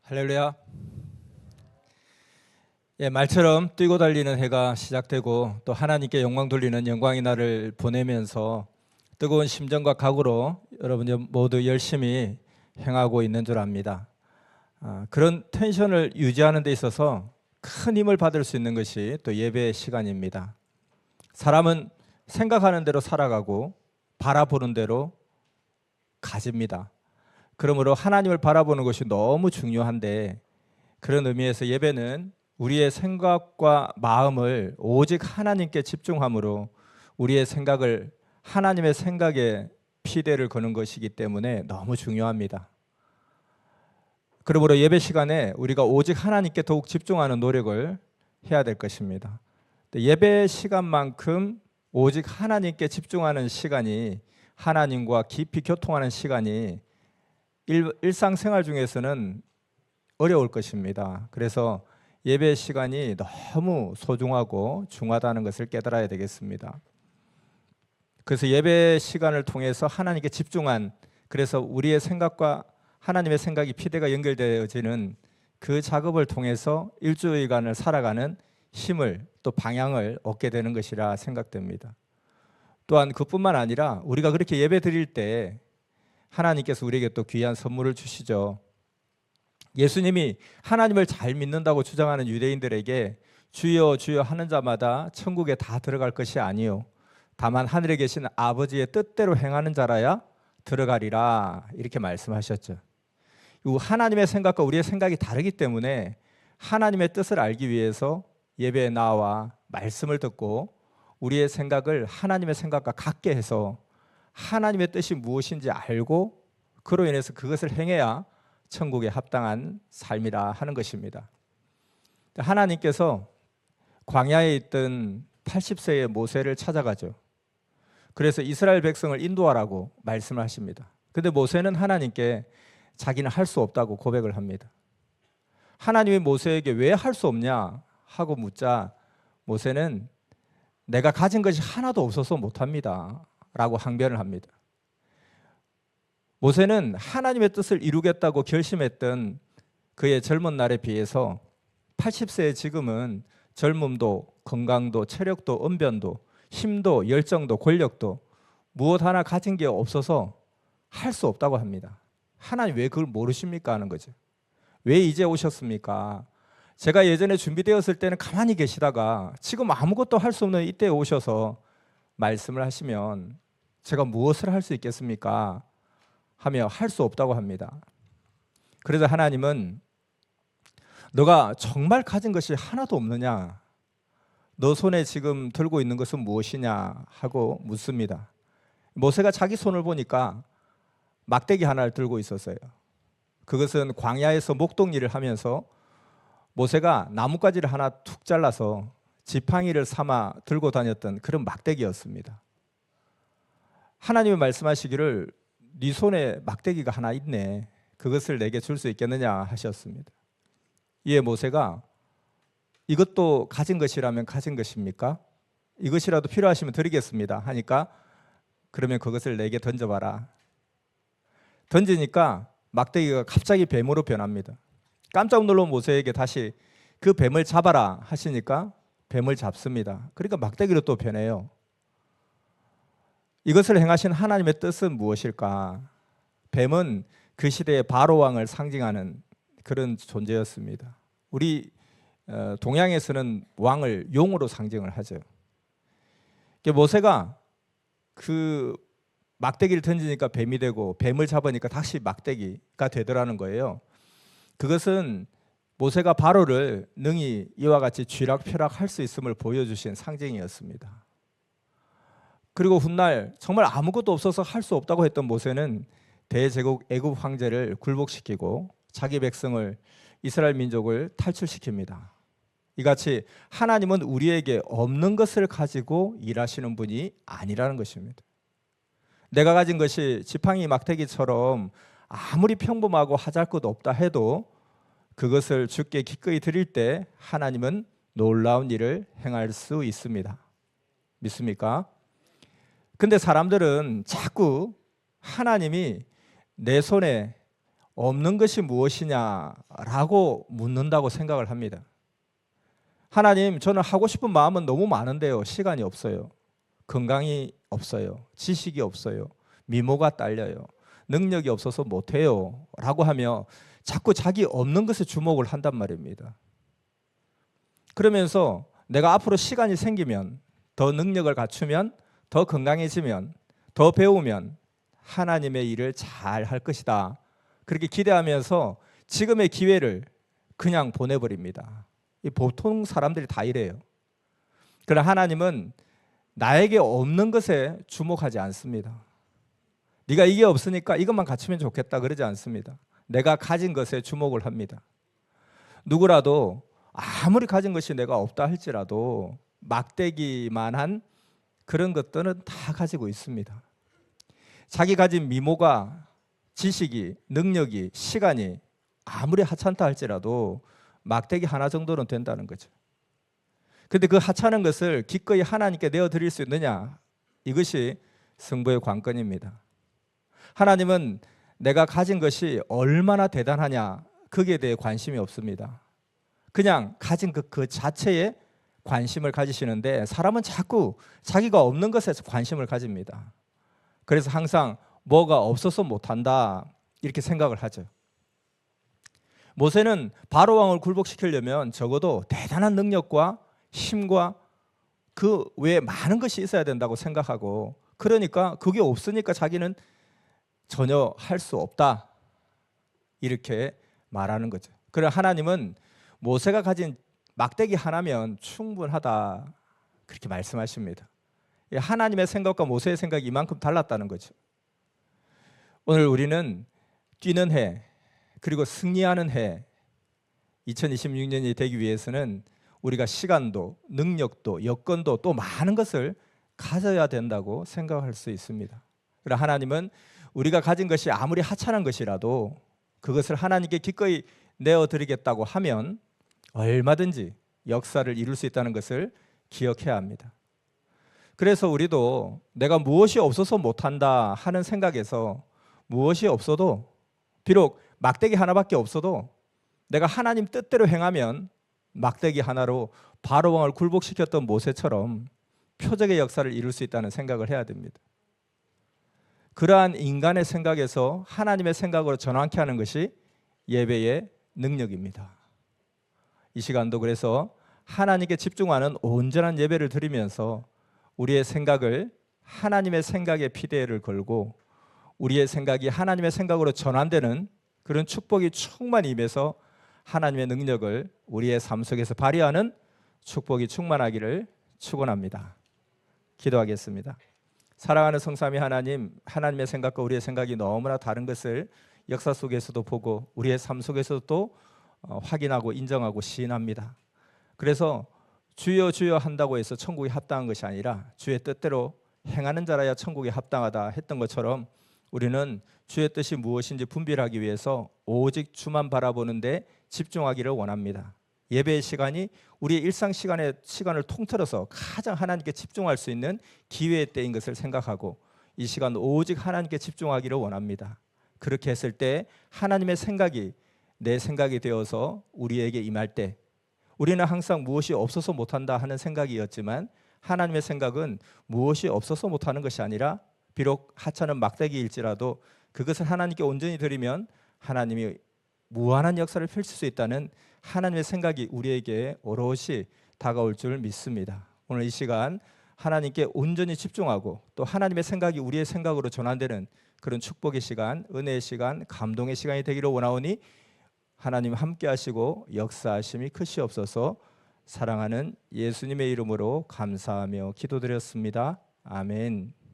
할렐루야. 말처럼 뛰고 달리는 해가 시작되고 또 하나님께 영광 돌리는 영광의 날을 보내면서 뜨거운 심정과 각오로 여러분 모두 열심히 행하고 있는 줄 압니다. 그런 텐션을 유지하는 데 있어서 큰 힘을 받을 수 있는 것이 또 예배 시간입니다. 사람은 생각하는 대로 살아가고 바라보는 대로 가집니다. 그러므로 하나님을 바라보는 것이 너무 중요한데, 그런 의미에서 예배는 우리의 생각과 마음을 오직 하나님께 집중함으로 우리의 생각을 하나님의 생각에 피대를 거는 것이기 때문에 너무 중요합니다. 그러므로 예배 시간에 우리가 오직 하나님께 더욱 집중하는 노력을 해야 될 것입니다. 예배 시간만큼 오직 하나님께 집중하는 시간이, 하나님과 깊이 교통하는 시간이 일상생활 중에서는 어려울 것입니다. 그래서 예배 시간이 너무 소중하고 중요하다는 것을 깨달아야 되겠습니다. 그래서 예배 시간을 통해서 하나님께 집중한, 그래서 우리의 생각과 하나님의 생각이 피대가 연결되어지는 그 작업을 통해서 일주일간을 살아가는 힘을, 또 방향을 얻게 되는 것이라 생각됩니다. 또한 그뿐만 아니라 우리가 그렇게 예배 드릴 때 하나님께서 우리에게 또 귀한 선물을 주시죠. 예수님이 하나님을 잘 믿는다고 주장하는 유대인들에게 주여 주여 하는 자마다 천국에 다 들어갈 것이 아니요 다만 하늘에 계신 아버지의 뜻대로 행하는 자라야 들어가리라, 이렇게 말씀하셨죠. 하나님의 생각과 우리의 생각이 다르기 때문에 하나님의 뜻을 알기 위해서 예배에 나와 말씀을 듣고 우리의 생각을 하나님의 생각과 같게 해서 하나님의 뜻이 무엇인지 알고 그로 인해서 그것을 행해야 천국에 합당한 삶이라 하는 것입니다. 하나님께서 광야에 있던 80세의 모세를 찾아가죠. 그래서 이스라엘 백성을 인도하라고 말씀을 하십니다. 그런데 모세는 하나님께 자기는 할 수 없다고 고백을 합니다. 하나님이 모세에게 왜 할 수 없냐 하고 묻자 모세는 내가 가진 것이 하나도 없어서 못합니다 라고 항변을 합니다. 모세는 하나님의 뜻을 이루겠다고 결심했던 그의 젊은 날에 비해서 80세의 지금은 젊음도, 건강도, 체력도, 언변도, 힘도, 열정도, 권력도 무엇 하나 가진 게 없어서 할 수 없다고 합니다. 하나님 왜 그걸 모르십니까 하는 거죠. 왜 이제 오셨습니까? 제가 예전에 준비되었을 때는 가만히 계시다가 지금 아무것도 할 수 없는 이때에 오셔서 말씀을 하시면 제가 무엇을 할 수 있겠습니까? 하며 할 수 없다고 합니다. 그래서 하나님은 너가 정말 가진 것이 하나도 없느냐? 너 손에 지금 들고 있는 것은 무엇이냐? 하고 묻습니다. 모세가 자기 손을 보니까 막대기 하나를 들고 있었어요. 그것은 광야에서 목동일을 하면서 모세가 나뭇가지를 하나 툭 잘라서 지팡이를 삼아 들고 다녔던 그런 막대기였습니다. 하나님이 말씀하시기를 네 손에 막대기가 하나 있네, 그것을 내게 줄 수 있겠느냐 하셨습니다. 이에 모세가 이것도 가진 것이라면 가진 것입니까? 이것이라도 필요하시면 드리겠습니다 하니까 그러면 그것을 내게 던져봐라. 던지니까 막대기가 갑자기 뱀으로 변합니다. 깜짝 놀란 모세에게 다시 그 뱀을 잡아라 하시니까 뱀을 잡습니다. 그러니까 막대기로 또 변해요. 이것을 행하신 하나님의 뜻은 무엇일까? 뱀은 그 시대의 바로 왕을 상징하는 그런 존재였습니다. 우리 동양에서는 왕을 용으로 상징을 하죠. 모세가 그 막대기를 던지니까 뱀이 되고 뱀을 잡으니까 다시 막대기가 되더라는 거예요. 그것은 모세가 바로를 능히 이와 같이 쥐락펴락할 수 있음을 보여주신 상징이었습니다. 그리고 훗날 정말 아무것도 없어서 할 수 없다고 했던 모세는 대제국 애굽 황제를 굴복시키고 자기 백성을, 이스라엘 민족을 탈출시킵니다. 이같이 하나님은 우리에게 없는 것을 가지고 일하시는 분이 아니라는 것입니다. 내가 가진 것이 지팡이 막대기처럼 아무리 평범하고 하잘것 없다 해도 그것을 주께 기꺼이 드릴 때 하나님은 놀라운 일을 행할 수 있습니다. 믿습니까? 근데 사람들은 자꾸 하나님이 내 손에 없는 것이 무엇이냐라고 묻는다고 생각을 합니다. 하나님, 저는 하고 싶은 마음은 너무 많은데요. 시간이 없어요. 건강이 없어요. 지식이 없어요. 미모가 딸려요. 능력이 없어서 못해요. 라고 하며 자꾸 자기 없는 것에 주목을 한단 말입니다. 그러면서 내가 앞으로 시간이 생기면, 더 능력을 갖추면, 더 건강해지면, 더 배우면 하나님의 일을 잘 할 것이다. 그렇게 기대하면서 지금의 기회를 그냥 보내버립니다. 보통 사람들이 다 이래요. 그러나 하나님은 나에게 없는 것에 주목하지 않습니다. 네가 이게 없으니까 이것만 갖추면 좋겠다 그러지 않습니다. 내가 가진 것에 주목을 합니다. 누구라도 아무리 가진 것이 내가 없다 할지라도 막대기만한 그런 것들은 다 가지고 있습니다. 자기 가진 미모가, 지식이, 능력이, 시간이 아무리 하찮다 할지라도 막대기 하나 정도는 된다는 거죠. 그런데 그 하찮은 것을 기꺼이 하나님께 내어드릴 수 있느냐, 이것이 승부의 관건입니다. 하나님은 내가 가진 것이 얼마나 대단하냐, 거기에 대해 관심이 없습니다. 그냥 가진 그 자체에 관심을 가지시는데, 사람은 자꾸 자기가 없는 것에 관심을 가집니다. 그래서 항상 뭐가 없어서 못한다 이렇게 생각을 하죠. 모세는 바로 왕을 굴복시키려면 적어도 대단한 능력과 힘과 그 외에 많은 것이 있어야 된다고 생각하고, 그러니까 그게 없으니까 자기는 전혀 할 수 없다 이렇게 말하는 거죠. 그러나 하나님은 모세가 가진 막대기 하나면 충분하다 그렇게 말씀하십니다. 하나님의 생각과 모세의 생각이 이만큼 달랐다는 거죠. 오늘 우리는 뛰는 해, 그리고 승리하는 해 2026년이 되기 위해서는 우리가 시간도, 능력도, 여건도 또 많은 것을 가져야 된다고 생각할 수 있습니다. 그러나 하나님은 우리가 가진 것이 아무리 하찮은 것이라도 그것을 하나님께 기꺼이 내어드리겠다고 하면 얼마든지 역사를 이룰 수 있다는 것을 기억해야 합니다. 그래서 우리도 내가 무엇이 없어서 못한다 하는 생각에서 무엇이 없어도, 비록 막대기 하나밖에 없어도 내가 하나님 뜻대로 행하면 막대기 하나로 바로 왕을 굴복시켰던 모세처럼 표적의 역사를 이룰 수 있다는 생각을 해야 됩니다. 그러한 인간의 생각에서 하나님의 생각으로 전환케 하는 것이 예배의 능력입니다. 이 시간도 그래서 하나님께 집중하는 온전한 예배를 드리면서 우리의 생각을 하나님의 생각에 피대를 걸고 우리의 생각이 하나님의 생각으로 전환되는 그런 축복이 충만히 임해서 하나님의 능력을 우리의 삶 속에서 발휘하는 축복이 충만하기를 축원합니다. 기도하겠습니다. 사랑하는 성삼위 하나님, 하나님의 생각과 우리의 생각이 너무나 다른 것을 역사 속에서도 보고 우리의 삶 속에서도 또 확인하고 인정하고 시인합니다. 그래서 주여 주여 한다고 해서 천국에 합당한 것이 아니라 주의 뜻대로 행하는 자라야 천국에 합당하다 했던 것처럼 우리는 주의 뜻이 무엇인지 분별하기 위해서 오직 주만 바라보는 데 집중하기를 원합니다. 예배의 시간이 우리의 일상 시간을 통틀어서 가장 하나님께 집중할 수 있는 기회의 때인 것을 생각하고 이 시간 오직 하나님께 집중하기를 원합니다. 그렇게 했을 때 하나님의 생각이 내 생각이 되어서 우리에게 임할 때, 우리는 항상 무엇이 없어서 못한다 하는 생각이었지만 하나님의 생각은 무엇이 없어서 못하는 것이 아니라 비록 하찮은 막대기일지라도 그것을 하나님께 온전히 드리면 하나님이 무한한 역사를 펼칠 수 있다는 하나님의 생각이 우리에게 오롯이 다가올 줄 믿습니다. 오늘 이 시간 하나님께 온전히 집중하고 또 하나님의 생각이 우리의 생각으로 전환되는 그런 축복의 시간, 은혜의 시간, 감동의 시간이 되기를 원하오니 하나님 함께 하시고 역사하심이 크시옵소서. 사랑하는 예수님의 이름으로 감사하며 기도드렸습니다. 아멘.